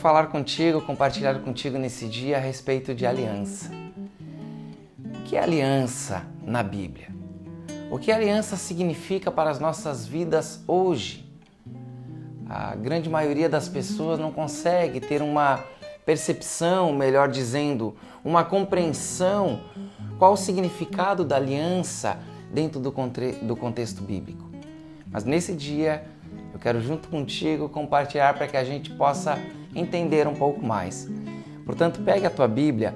falar contigo, compartilhar contigo nesse dia a respeito de aliança. O que é aliança na Bíblia? O que aliança significa para as nossas vidas hoje? A grande maioria das pessoas não consegue ter uma percepção, melhor dizendo, uma compreensão qual o significado da aliança dentro do contexto bíblico. Mas nesse dia eu quero junto contigo compartilhar para que a gente possa entender um pouco mais. Portanto, pegue a tua Bíblia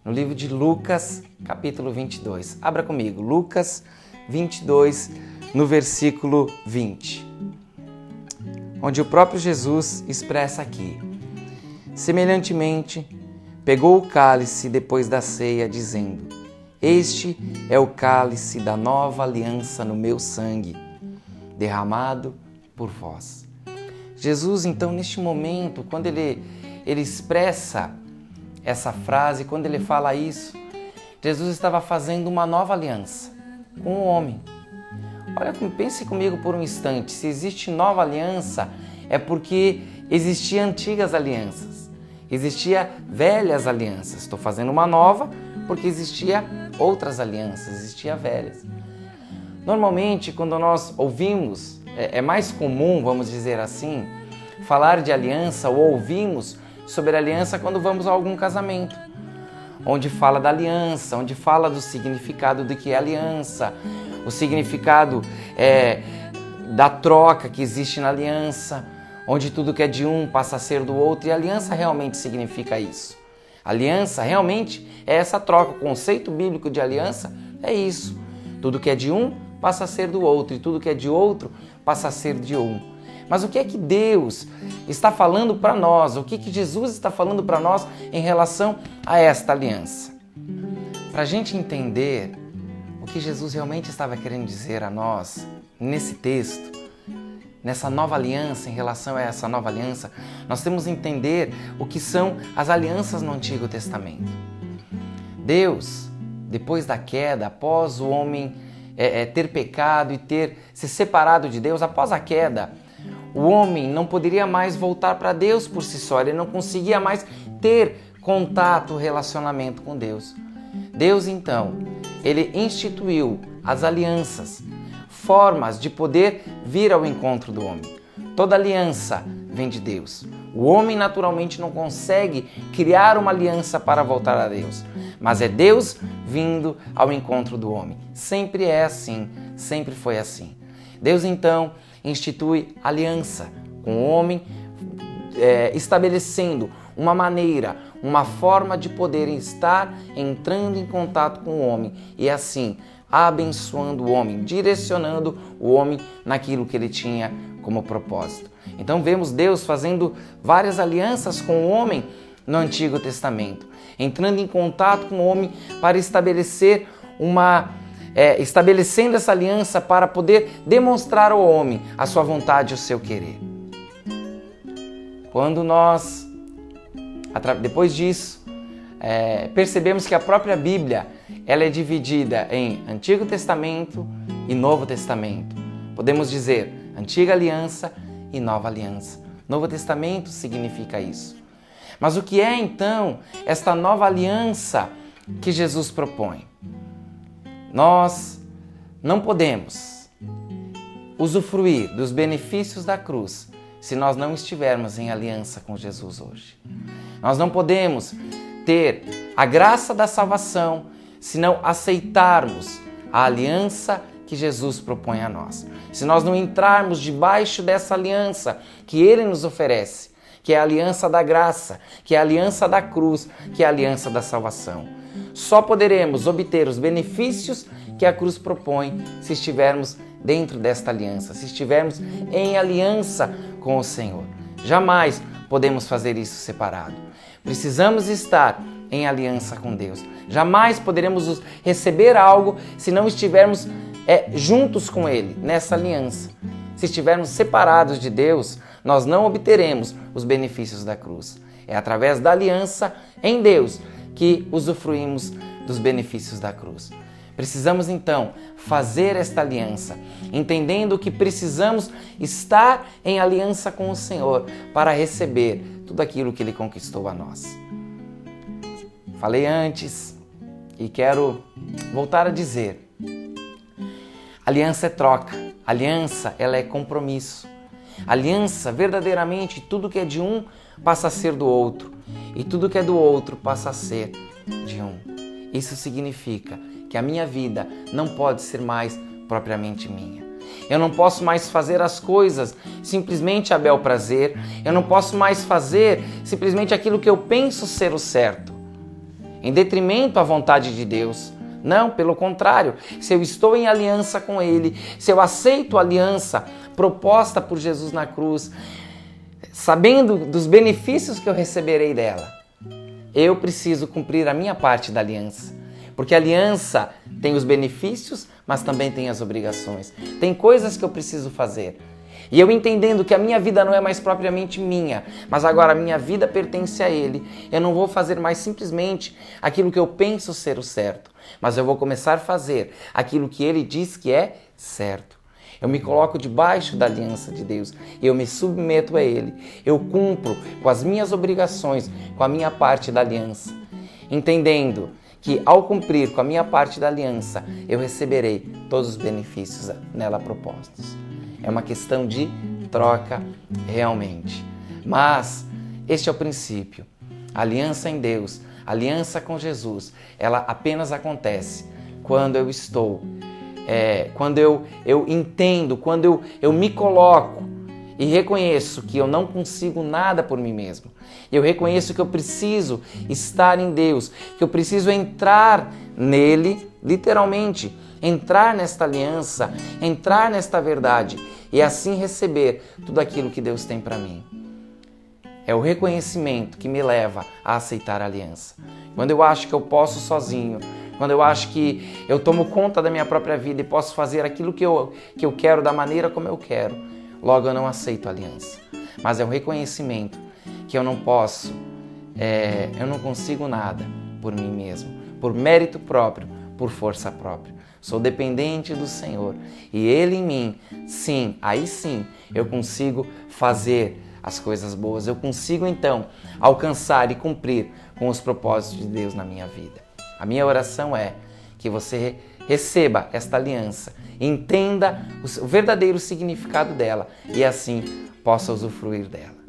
no livro de Lucas, capítulo 22. Abra comigo, Lucas 22, no versículo 20. Onde o próprio Jesus expressa aqui: semelhantemente, pegou o cálice depois da ceia, dizendo: este é o cálice da nova aliança no meu sangue, derramado por vós. Jesus, então, neste momento, quando ele expressa essa frase, quando ele fala isso, Jesus estava fazendo uma nova aliança com o homem. Olha, pense comigo por um instante, se existe nova aliança, é porque existiam antigas alianças, existiam velhas alianças. Estou fazendo uma nova porque existia outras alianças, existiam velhas. Normalmente, quando nós ouvimos, é mais comum, vamos dizer assim, falar de aliança ou ouvimos sobre aliança quando vamos a algum casamento, onde fala da aliança, onde fala do significado do que é aliança, o significado da troca que existe na aliança, onde tudo que é de um passa a ser do outro, e a aliança realmente significa isso. Aliança realmente é essa troca, o conceito bíblico de aliança é isso. Tudo que é de um passa a ser do outro, e tudo que é de outro passa a ser de um. Mas o que é que Deus está falando para nós? O que Jesus está falando para nós em relação a esta aliança? Para a gente entender o que Jesus realmente estava querendo dizer a nós nesse texto, nessa nova aliança, em relação a essa nova aliança, nós temos que entender o que são as alianças no Antigo Testamento. Deus, depois da queda, após o homem ter pecado e ter se separado de Deus, após a queda, o homem não poderia mais voltar para Deus por si só, ele não conseguia mais ter contato, relacionamento com Deus. Deus, então, ele instituiu as alianças, formas de poder vir ao encontro do homem. Toda aliança vem de Deus. O homem naturalmente não consegue criar uma aliança para voltar a Deus, mas é Deus vindo ao encontro do homem. Sempre é assim, sempre foi assim. Deus então institui aliança com o homem, estabelecendo uma maneira, uma forma de poder estar entrando em contato com o homem e assim abençoando o homem, direcionando o homem naquilo que ele tinha como propósito. Então vemos Deus fazendo várias alianças com o homem no Antigo Testamento, entrando em contato com o homem para estabelecer estabelecendo essa aliança para poder demonstrar ao homem a sua vontade e o seu querer. Quando nós, depois disso, percebemos que a própria Bíblia ela é dividida em Antigo Testamento e Novo Testamento. Podemos dizer Antiga Aliança e Nova Aliança. Novo Testamento significa isso. Mas o que é então esta nova aliança que Jesus propõe? Nós não podemos usufruir dos benefícios da cruz se nós não estivermos em aliança com Jesus hoje. Nós não podemos ter a graça da salvação se não aceitarmos a aliança que Jesus propõe a nós. Se nós não entrarmos debaixo dessa aliança que Ele nos oferece, que é a aliança da graça, que é a aliança da cruz, que é a aliança da salvação. Só poderemos obter os benefícios que a cruz propõe se estivermos dentro desta aliança, se estivermos em aliança com o Senhor. Jamais podemos fazer isso separado. Precisamos estar em aliança com Deus. Jamais poderemos receber algo se não estivermos juntos com Ele, nessa aliança. Se estivermos separados de Deus, nós não obteremos os benefícios da cruz. É através da aliança em Deus que usufruímos dos benefícios da cruz. Precisamos então fazer esta aliança, entendendo que precisamos estar em aliança com o Senhor para receber tudo aquilo que Ele conquistou a nós. Falei antes e quero voltar a dizer: aliança é troca, aliança ela é compromisso. Aliança, verdadeiramente, tudo que é de um passa a ser do outro e tudo que é do outro passa a ser de um. Isso significa que a minha vida não pode ser mais propriamente minha. Eu não posso mais fazer as coisas simplesmente a bel prazer. Eu não posso mais fazer simplesmente aquilo que eu penso ser o certo, em detrimento à vontade de Deus. Não, pelo contrário, se eu estou em aliança com Ele, se eu aceito a aliança proposta por Jesus na cruz, sabendo dos benefícios que eu receberei dela, eu preciso cumprir a minha parte da aliança. Porque a aliança tem os benefícios, mas também tem as obrigações. Tem coisas que eu preciso fazer. E eu entendendo que a minha vida não é mais propriamente minha, mas agora a minha vida pertence a Ele, eu não vou fazer mais simplesmente aquilo que eu penso ser o certo, mas eu vou começar a fazer aquilo que Ele diz que é certo. Eu me coloco debaixo da aliança de Deus, eu me submeto a Ele, eu cumpro com as minhas obrigações, com a minha parte da aliança, entendendo que ao cumprir com a minha parte da aliança, eu receberei todos os benefícios nela propostos. É uma questão de troca realmente. Mas este é o princípio. A aliança em Deus, a aliança com Jesus, ela apenas acontece quando eu estou, quando eu entendo, quando eu me coloco e reconheço que eu não consigo nada por mim mesmo. Eu reconheço que eu preciso estar em Deus, que eu preciso entrar nele, literalmente, entrar nesta aliança, entrar nesta verdade e assim receber tudo aquilo que Deus tem para mim. É o reconhecimento que me leva a aceitar a aliança. Quando eu acho que eu posso sozinho, quando eu acho que eu tomo conta da minha própria vida e posso fazer aquilo que eu quero da maneira como eu quero, logo eu não aceito a aliança. Mas é o reconhecimento que eu não posso, eu não consigo nada por mim mesmo, por mérito próprio, por força própria. Sou dependente do Senhor e Ele em mim, sim, aí sim eu consigo fazer as coisas boas. Eu consigo então alcançar e cumprir com os propósitos de Deus na minha vida. A minha oração é que você receba esta aliança, entenda o verdadeiro significado dela e assim possa usufruir dela.